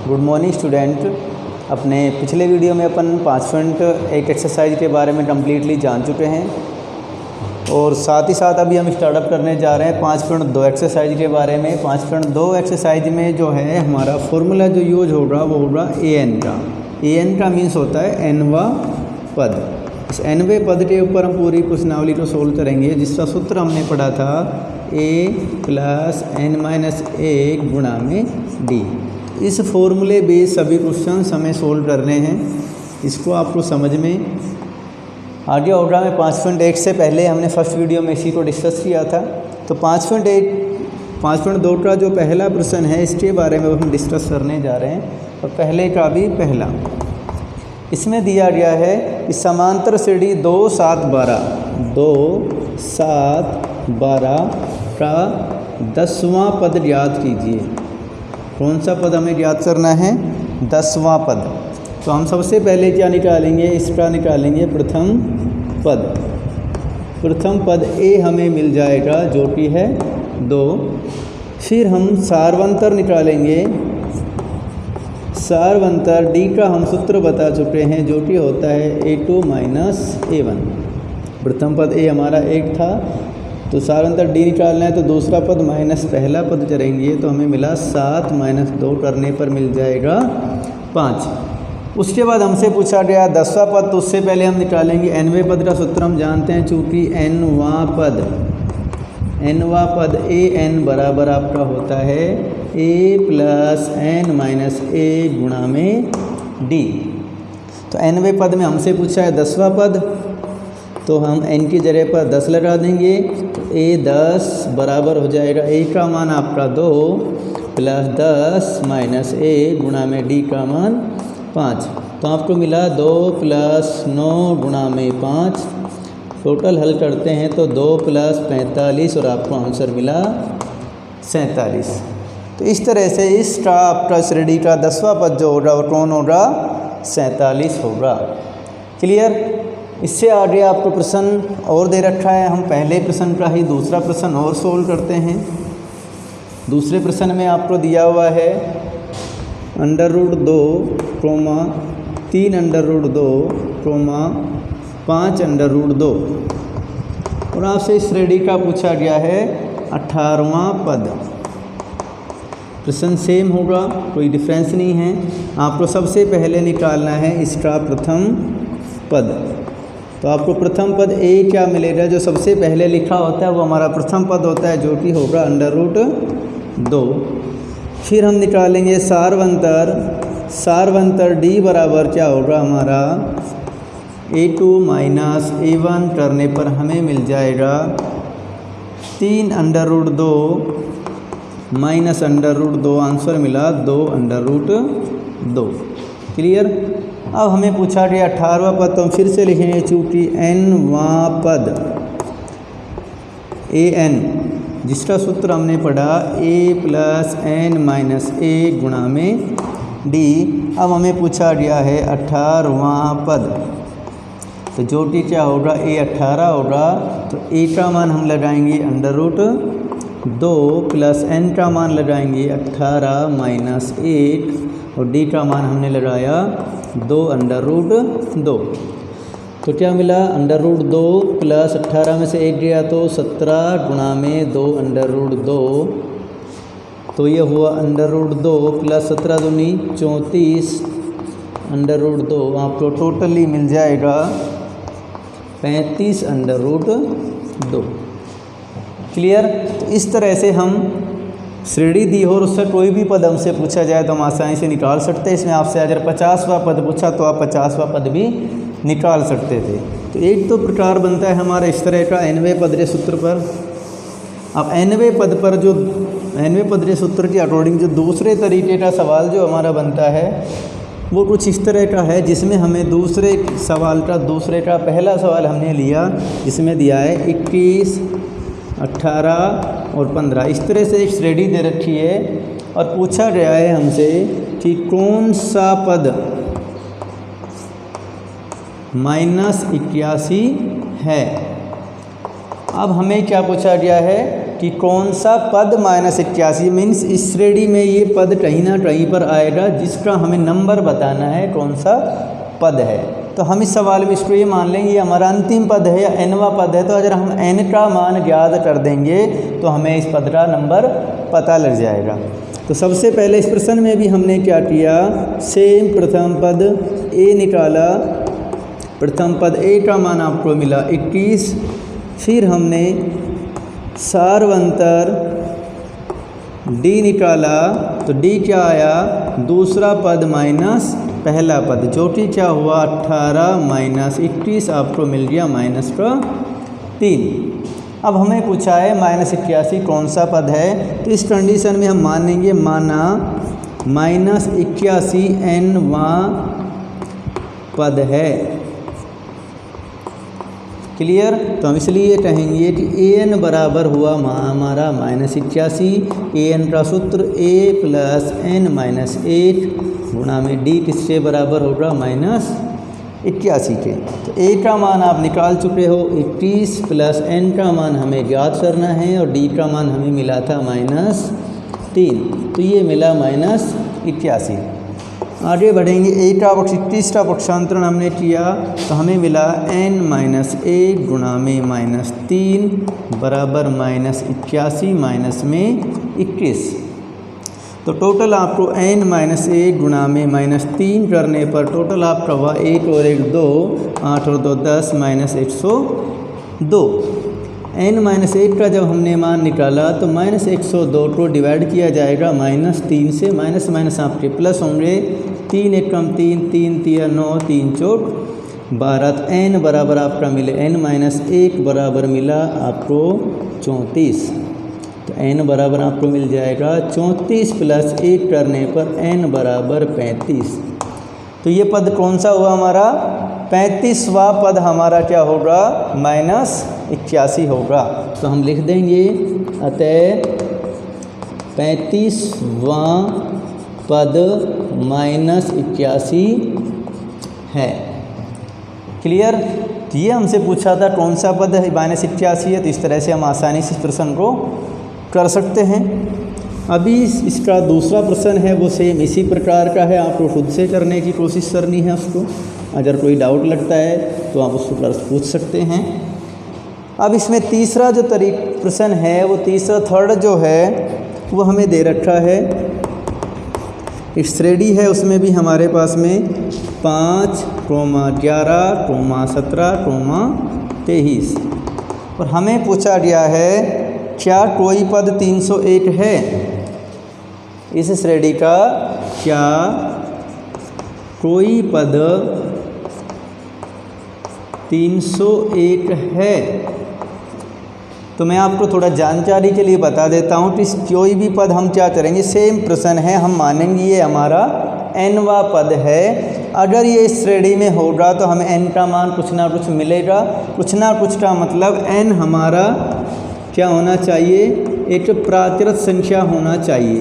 Good morning student. अपने पिछले video में अपन 5.1 एक्सरसाइज के बारे में कम्प्लीटली जान चुके हैं और साथ ही साथ अभी हम स्टार्टअप करने जा रहे हैं 5.2 एक्सरसाइज के बारे में। 5.2 एक्सरसाइज में जो है हमारा फॉर्मूला जो यूज होगा वो होगा an का। an का मीन्स होता है nवा पद। इस nवें पद के ऊपर हम पूरी प्रश्नावली को सोल्व करेंगे, जिसका सूत्र हमने पढ़ा था a + n-1 गुणा में d। इस फॉर्मूले बेस सभी क्वेश्चन हमें सोल्व करने हैं। इसको आपको समझ में आगे होगा। में 5.1 से पहले हमने फर्स्ट वीडियो में इसी को डिस्कस किया था। तो 5.2 का जो पहला प्रश्न है इसके बारे में हम डिस्कस करने जा रहे हैं। और पहले का भी पहला इसमें दिया गया है कि समांतर श्रेणी 2, 7, 12 का 10वां पद ज्ञात कीजिए। कौन सा पद हमें ज्ञात करना है? 10वां पद। तो हम सबसे पहले क्या निकालेंगे? इसका निकालेंगे प्रथम पद। प्रथम पद a हमें मिल जाएगा जो कि है 2। फिर हम सारवंतर निकालेंगे। सारवंतर d का हम सूत्र बता चुके हैं जो कि होता है a2 - a1। प्रथम पद a हमारा 1 था, तो सारवंतर d निकालना है तो दूसरा पद माइनस पहला पद करेंगे तो हमें मिला 7 - 2 करने पर मिल जाएगा 5। उसके बाद हमसे पूछा गया 10वां पद, तो उससे पहले हम निकालेंगे nवें पद का सूत्र हम जानते हैं। चूँकि nवां पद an बराबर आपका होता है a + n-1 गुणा में d। तो nवें पद में हमसे पूछा है 10वां पद, तो हम n की जगह पर 10 लगा देंगे तो a 10 बराबर हो जाएगा a का मान आपका 2 + 10 - a गुणा में d का मान 5। तो आपको मिला 2 + 9 गुणा में 5। टोटल हल करते हैं तो 2 + 45 और आपको आंसर मिला 47। तो इस तरह से इसका आपका श्रेणी का 10वां पद जो होगा वो कौन होगा? 47 होगा। क्लियर? इससे आगे आपको प्रश्न और दे रखा है। हम पहले प्रश्न का ही दूसरा प्रश्न और सोल्व करते हैं। दूसरे प्रश्न में आपको दिया हुआ है √2, 3 √2, 5 √2 और आपसे इस श्रेणी का पूछा गया है 18वां पद। प्रश्न सेम होगा, कोई डिफरेंस नहीं है। आपको सबसे पहले निकालना है इसका प्रथम पद। तो आपको प्रथम पद a क्या मिलेगा? जो सबसे पहले लिखा होता है वो हमारा प्रथम पद होता है जो कि होगा √2। फिर हम निकालेंगे सारवंतर। सारवंतर d बराबर क्या होगा हमारा a2 - a1 करने पर हमें मिल जाएगा 3 √2 -√2। आंसर मिला 2 √2। क्लियर? अब हमें पूछा गया 18वां पद, तो हम फिर से लिखेंगे। चूँकि nवां पद an जिसका सूत्र हमने पढ़ा a + n-1 गुणा में d। अब हमें पूछा गया है 18वां पद, तो जो कि क्या होगा? a 18 होगा। तो a का मान हम लगाएंगे √2 + n का मान लगाएंगे 18 - 1 और d का मान हमने लगाया 2 √2। तो क्या मिला? √2 + 18 में से 1 गया तो 17 गुणा में 2 √2। तो ये हुआ √2 + 17 दूनी 34 √2। आपको टोटली मिल जाएगा 35 √2। क्लियर? तो इस तरह से हम श्रेणी दी हो और उससे कोई भी पद हमसे पूछा जाए तो हम आसानी से निकाल सकते हैं। इसमें आपसे अगर 50वां पद पूछा तो आप 50वां पद भी निकाल सकते थे। तो एक तो प्रकार बनता है हमारा इस तरह का nवें पद के सूत्र पर। अब nवें पद पर जो nवें पद के सूत्र के अकॉर्डिंग जो दूसरे तरीके का सवाल जो हमारा बनता है वो कुछ इस तरह का है, जिसमें हमें दूसरे का पहला सवाल हमने लिया जिसमें दिया है 21, 18 और 15। इस तरह से एक श्रेणी दे रखी है और पूछा गया है हमसे कि कौन सा पद -81 है। अब हमें क्या पूछा गया है कि कौन सा पद -81 मीन्स इस श्रेणी में ये पद कहीं ना कहीं पर आएगा जिसका हमें नंबर बताना है कौन सा पद है। तो हम इस सवाल में इसको ये मान लेंगे ये हमारा अंतिम पद है या nवां पद है। तो अगर हम n का मान ज्ञात कर देंगे तो हमें इस पद का नंबर पता लग जाएगा। तो सबसे पहले इस प्रश्न में भी हमने क्या किया, सेम प्रथम पद a निकाला। प्रथम पद a का मान आपको मिला 21। फिर हमने सार्वंतर d निकाला तो d क्या आया, दूसरा पद माइनस पहला पद, जो कि क्या हुआ 18 माइनस 21 आपको मिल गया -3। अब हमें पूछा है -81 कौन सा पद है। तो इस कंडीशन में हम मानेंगे माना -81 nवां पद है। क्लियर। तो हम इसलिए कहेंगे कि an बराबर हुआ हमारा -81। an का सूत्र a + n-1 गुणा में d किससे बराबर होगा -81 के। तो a का मान आप निकाल चुके हो 21 प्लस n का मान हमें ज्ञात करना है और d का मान हमें मिला था -3। तो ये मिला -81। आगे बढ़ेंगे। a का पक्ष 21 का पक्षांतरण हमने किया तो हमें मिला n-1 गुणा में -3 बराबर -81 माइनस में 21। तो टोटल आपको n-1 गुणा में -3 करने पर टोटल आपका हुआ 1 और 1 2, 8 और 2 10 -102। n-1 का जब हमने मान निकाला तो -102 को डिवाइड किया जाएगा -3 से। माइनस माइनस आपके प्लस होंगे, 3 1 कम 3, 3 3 9, 3 चौक 12। तो n बराबर आपका मिले n-1 बराबर मिला आपको 34। तो n बराबर आपको मिल जाएगा 34 प्लस 1 करने पर n बराबर 35। तो ये पद कौन सा हुआ हमारा, 35वां पद हमारा क्या होगा, -81 होगा। तो हम लिख देंगे अतः 35वां पद -81 है। क्लियर। तो ये हमसे पूछा था कौन सा पद है -81 है। तो इस तरह से हम आसानी से इस प्रश्न को कर सकते हैं। अभी इसका दूसरा प्रश्न है वो सेम इसी प्रकार का है, आपको खुद से करने की कोशिश करनी है उसको। अगर कोई डाउट लगता है तो आप उसको पूछ सकते हैं। अब इसमें तीसरा जो प्रश्न है वो तीसरा थर्ड जो है वो हमें दे रखा है। एक श्रेणी है उसमें भी हमारे पास में 5, 11, 17, 23 और हमें पूछा गया है क्या कोई पद 301 है। इस श्रेणी का क्या कोई पद 301 है। तो मैं आपको थोड़ा जानकारी के लिए बता देता हूँ कि कोई भी पद हम क्या करेंगे, सेम प्रश्न है, हम मानेंगे ये हमारा nवां पद है। अगर ये इस श्रेणी में होगा तो हमें n का मान कुछ ना कुछ मिलेगा। कुछ ना कुछ का मतलब n हमारा क्या होना चाहिए, एक प्राकृत संख्या होना चाहिए।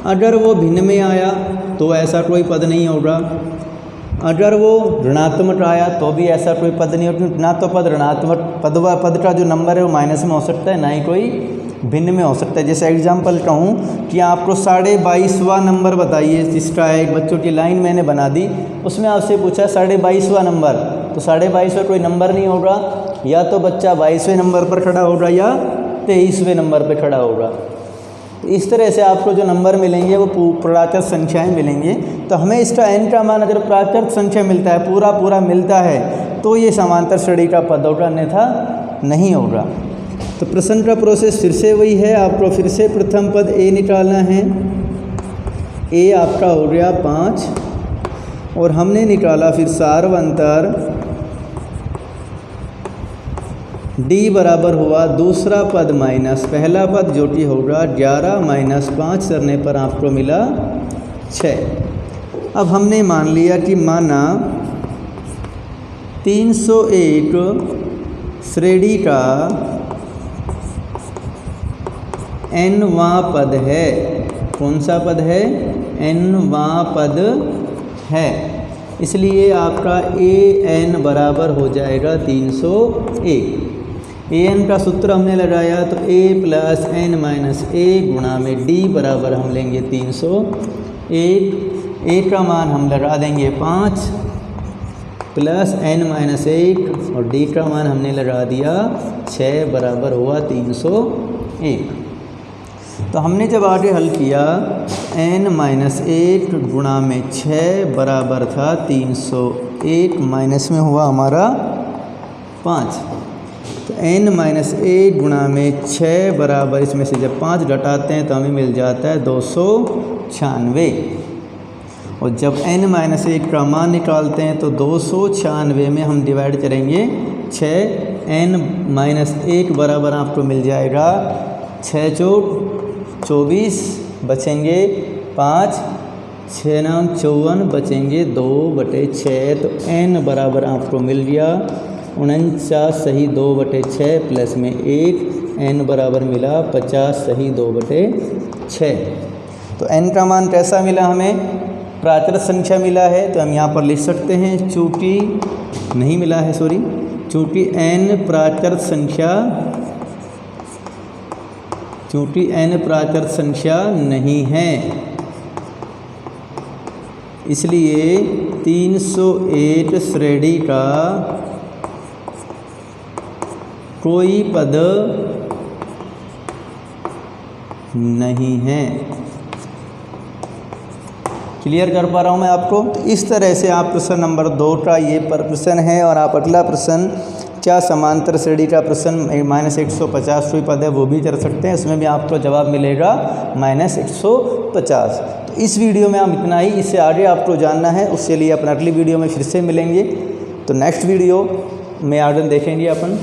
अगर वो भिन्न में आया तो ऐसा कोई पद नहीं होगा। अगर वो ऋणात्मक आया तो भी ऐसा कोई पद नहीं होगा। ना तो पद ऋणात्मक पद का जो नंबर है वो माइनस में हो सकता है, ना ही कोई भिन्न में हो सकता है। जैसे एग्जांपल कहूँ कि आपको 22.5वां नंबर बताइए, जिसका एक बच्चों की लाइन मैंने बना दी, उसमें आपसे पूछा 22.5वां नंबर, तो 22.5वां कोई नंबर नहीं होगा। या तो बच्चा 22वें नंबर पर खड़ा होगा या 23वें नंबर पर खड़ा होगा। इस तरह से आपको जो नंबर मिलेंगे वो प्राकृत संख्याएं मिलेंगे। तो हमें इसका n का मान अगर प्राकृत संख्या मिलता है, पूरा मिलता है, तो ये समांतर श्रेणी का पद होगा, अन्यथा नहीं होगा। तो प्रश्न का प्रोसेस फिर से वही है, आपको फिर से प्रथम पद a निकालना है। a आपका हो गया 5 और हमने निकाला फिर सार्वंतर d बराबर हुआ दूसरा पद माइनस पहला पद, जो कि होगा 11 माइनस 5 करने पर आपको मिला 6। अब हमने मान लिया कि माना 301 श्रेणी का nवां पद है। कौन सा पद है, nवां पद है। इसलिए आपका an बराबर हो जाएगा 301। ए एन का सूत्र हमने लगाया तो ए प्लस एन माइनस ए गुणा में डी बराबर हम लेंगे 301। ए का मान हम लगा देंगे 5 प्लस एन माइनस 1 और डी का मान हमने लगा दिया 6 बराबर हुआ 301। तो हमने जब आगे हल किया n माइनस 1 गुणा में 6 बराबर था 301 माइनस में हुआ हमारा 5। तो n माइनस 1 गुणा में 6 बराबर इसमें से जब 5 घटाते हैं तो हमें मिल जाता है 296। और जब n माइनस 1 का मान निकालते हैं तो 296 में हम डिवाइड करेंगे 6। n माइनस 1 बराबर आपको मिल जाएगा 6 चौक 24 बचेंगे 5, 6 9 54 बचेंगे 2/6। तो n बराबर आपको मिल गया 49 सही 2/6 प्लस में 1 n बराबर मिला 50 सही 2/6। तो n का मान कैसा मिला हमें? प्राकृत संख्या मिला है तो हम यहाँ पर लिख सकते हैं चूँकि नहीं मिला है चूँकि n प्राकृत संख्या नहीं है इसलिए 301 श्रेणी का कोई पद नहीं है। क्लियर कर पा रहा हूँ मैं आपको? तो इस तरह से आप प्रश्न नंबर 2 का ये प्रश्न है। और आप अगला प्रश्न क्या समांतर श्रेणी का प्रश्न -150 कोई पद है वो भी कर सकते हैं, इसमें भी आपको जवाब मिलेगा -150। तो इस वीडियो में हम इतना ही, इससे आगे आपको जानना है उसके लिए अपन अगली वीडियो में फिर से मिलेंगे। तो नेक्स्ट वीडियो में आगे देखेंगे अपन।